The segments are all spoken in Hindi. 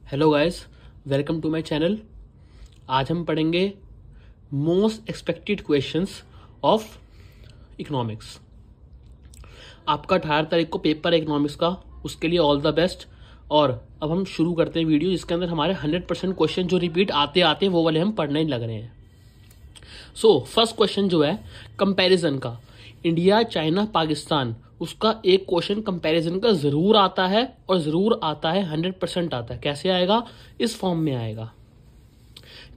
Hello guys, welcome to my channel. आज हम पढ़ेंगे most expected questions of economics. आपका 18 तारीख को पेपर है इकोनॉमिक्स का, उसके लिए ऑल द बेस्ट। और अब हम शुरू करते हैं वीडियो, जिसके अंदर हमारे 100% क्वेश्चन जो रिपीट आते आते हैं वो वाले हम पढ़ने लग रहे हैं। सो फर्स्ट क्वेश्चन जो है कंपैरिजन का, इंडिया चाइना पाकिस्तान, उसका एक क्वेश्चन कंपैरिजन का जरूर आता है और जरूर आता है, 100% आता है। कैसे आएगा? इस फॉर्म में आएगा।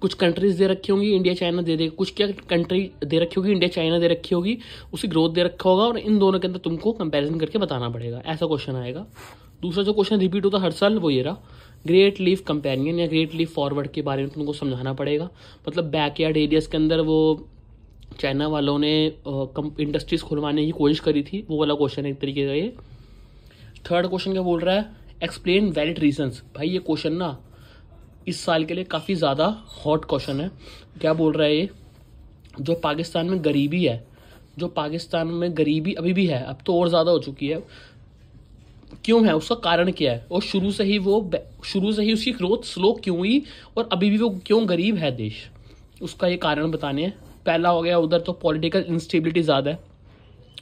कुछ कंट्रीज दे रखी होंगी, इंडिया चाइना दे देगा, कुछ क्या कंट्री दे रखी होगी, इंडिया चाइना दे रखी होगी, उसकी ग्रोथ दे रखा होगा और इन दोनों के अंदर तुमको कंपैरिजन करके बताना पड़ेगा। ऐसा क्वेश्चन आएगा। दूसरा जो क्वेश्चन रिपीट होता है हर साल वो ये रहा, ग्रेट लीफ कंपेनियन या ग्रेट लीफ फॉरवर्ड के बारे में तुमको समझाना पड़ेगा। मतलब बैकयार्ड एरियाज के अंदर वो चाइना वालों ने इंडस्ट्रीज खुलवाने की कोशिश करी थी, वो वाला क्वेश्चन है एक तरीके का ये। थर्ड क्वेश्चन क्या बोल रहा है? Explain valid reasons. भाई ये क्वेश्चन ना इस साल के लिए काफी ज्यादा हॉट क्वेश्चन है। क्या बोल रहा है ये? जो पाकिस्तान में गरीबी है, जो पाकिस्तान में गरीबी अभी भी है, अब तो और ज्यादा हो चुकी है, क्यों है, उसका कारण क्या है, और शुरू से ही उसकी ग्रोथ स्लो क्यों हुई और अभी भी वो क्यों गरीब है देश, उसका ये कारण बताने हैं। पहला हो गया उधर तो पॉलिटिकल इंस्टेबिलिटी ज्यादा है।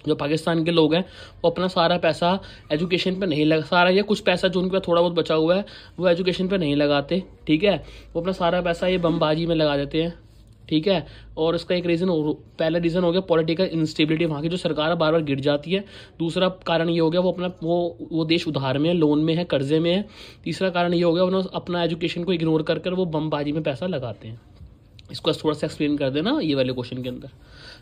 जो पाकिस्तान के लोग हैं वो अपना सारा पैसा एजुकेशन पे नहीं लगा, सारा या कुछ पैसा जो उनके पास थोड़ा बहुत बचा हुआ है वो एजुकेशन पे नहीं लगाते, ठीक है। वो अपना सारा पैसा ये बमबाजी में लगा देते हैं, ठीक है। और इसका एक रीजन, पहला रीजन हो गया पॉलिटिकल इंस्टेबिलिटी, वहाँ की जो सरकार बार बार गिर जाती है। दूसरा कारण ये हो गया वो देश उधार में है, लोन में है, कर्जे में है। तीसरा कारण ये हो गया उन्होंने अपना एजुकेशन को इग्नोर कर वो बमबाजी में पैसा लगाते हैं। इसको थोड़ा सा एक्सप्लेन कर देना ये वाले क्वेश्चन के अंदर।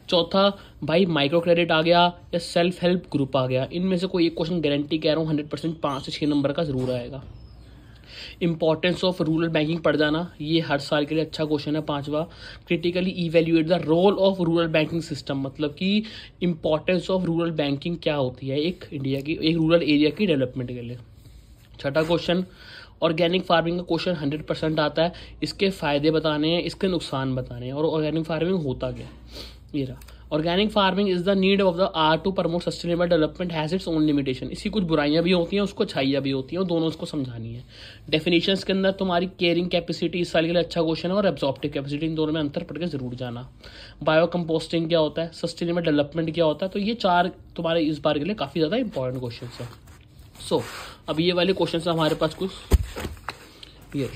चौथा भाई माइक्रो क्रेडिट आ गया या सेल्फ हेल्प ग्रुप आ गया, इनमें से कोई एक क्वेश्चन गारंटी कह रहा हूँ 100% 5 से 6 नंबर का जरूर आएगा। इंपॉर्टेंस ऑफ रूरल बैंकिंग पढ़ जाना, ये हर साल के लिए अच्छा क्वेश्चन है। पांचवा, critically evaluate the role of rural banking system, मतलब कि इंपॉर्टेंस ऑफ रूरल बैंकिंग क्या होती है एक इंडिया की, एक रूरल एरिया की डेवलपमेंट के लिए। छठा क्वेश्चन ऑर्गेनिक फार्मिंग का क्वेश्चन 100% आता है। इसके फायदे बताने हैं, इसके नुकसान बताने हैं, और ऑर्गेनिक फार्मिंग होता क्या है ये रहा। Organic farming is the need of the art to promote sustainable development, has its own limitation. इसकी कुछ बुराइयां भी होती हैं, उसको अच्छाइयां भी होती हैं, और दोनों उसको समझानी है। डेफिनेशंस के अंदर तुम्हारी केयरिंग कैपेसिटी इस साल के लिए अच्छा क्वेश्चन है, और एब्जॉर्प्टिव कैपेसिटी, इन दोनों में अंतर पढ़ के जरूर जाना। बायो कंपोस्टिंग क्या होता है, सस्टेनेबल डेवलपमेंट क्या होता है, तो ये 4 तुम्हारे इस बार के लिए काफी ज्यादा इंपॉर्टेंट क्वेश्चन है। सो अब ये वाले क्वेश्चन हमारे पास कुछ, ये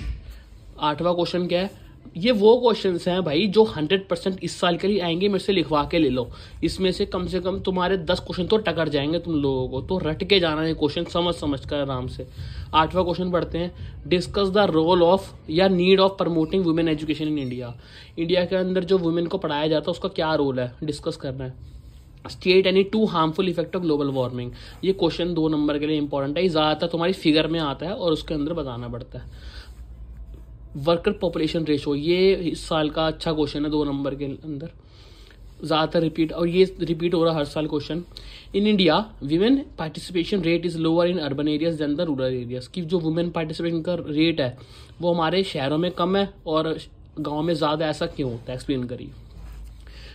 8वां क्वेश्चन क्या है? ये वो क्वेश्चंस हैं भाई जो 100% इस साल के लिए आएंगे, मेरे से लिखवा के ले लो। इसमें से कम तुम्हारे 10 क्वेश्चन तो टकर जाएंगे तुम लोगों को, तो रट के जाना है क्वेश्चन, समझ कर आराम से। 8वां क्वेश्चन पढ़ते हैं, डिस्कस द रोल ऑफ या need of promoting women education in India. India के अंदर जो वुमेन को पढ़ाया जाता है उसका क्या रोल है, डिस्कस करना है। State any 2 harmful effect of global warming, ये क्वेश्चन 2 नंबर के लिए इंपॉर्टेंट है। ज्यादातर तुम्हारी फिगर में आता है और उसके अंदर बताना पड़ता है। वर्कर पॉपुलेशन रेशो, ये इस साल का अच्छा क्वेश्चन है 2 नंबर के अंदर, ज्यादातर रिपीट, और ये रिपीट हो रहा हर साल question. In India women participation rate is lower in urban areas than the rural areas, की जो वुमेन पार्टिसिपेशन का रेट है वो हमारे शहरों में कम है और गाँव में ज्यादा, ऐसा क्यों होता है, एक्सप्लेन करिए।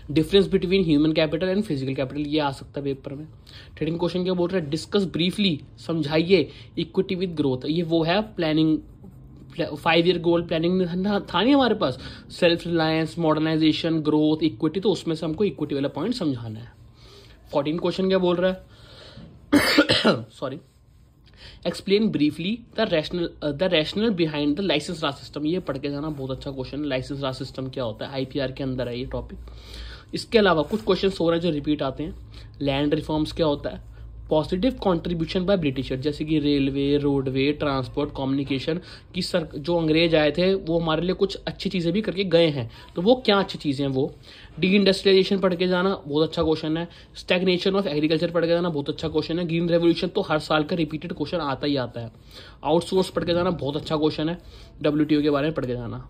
Difference between human capital and physical capital, ये आ सकता है पेपर में। 13 क्वेश्चन क्या बोल रहा है? डिस्कस ब्रीफली, समझाइए इक्विटी विद ग्रोथ, ये वो है प्लानिंग, 5 ईयर गोल प्लानिंग था नहीं हमारे पास, self reliance, modernisation, growth, equity, तो उसमें से हमको इक्विटी वाला पॉइंट समझाना है। 14 क्वेश्चन क्या बोल रहा है? Sorry, explain briefly the rational behind the license Raj system, ये पढ़ के जाना, बहुत अच्छा क्वेश्चन है। लाइसेंस राज सिस्टम क्या होता है, आईपीआर के अंदर है ये टॉपिक। इसके अलावा कुछ क्वेश्चन हो रहे हैं जो रिपीट आते हैं। लैंड रिफॉर्म्स क्या होता है? पॉजिटिव कंट्रीब्यूशन बाय ब्रिटिशर, जैसे कि रेलवे, रोडवे, ट्रांसपोर्ट, कम्युनिकेशन की जो अंग्रेज आए थे वो हमारे लिए कुछ अच्छी चीजें भी करके गए हैं, तो वो क्या अच्छी चीजें हैं वो। डी इंडस्ट्रियलाइजेशन पढ़ के जाना, बहुत अच्छा क्वेश्चन है। स्टैग्नेशन ऑफ एग्रीकल्चर पढ़ के जाना, बहुत अच्छा क्वेश्चन है। ग्रीन रेवोल्यूशन तो हर साल का रिपीटेड क्वेश्चन आता ही आता है। आउटसोर्स पढ़ के जाना, बहुत अच्छा क्वेश्चन है। WTO के बारे में पढ़ के जाना।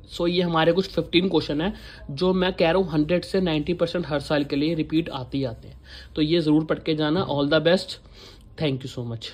सो ये हमारे कुछ 15 क्वेश्चन है जो मैं कह रहा हूँ 100 से 90% हर साल के लिए रिपीट आते ही आते हैं, तो ये जरूर पढ़ के जाना। All the best, thank you so much.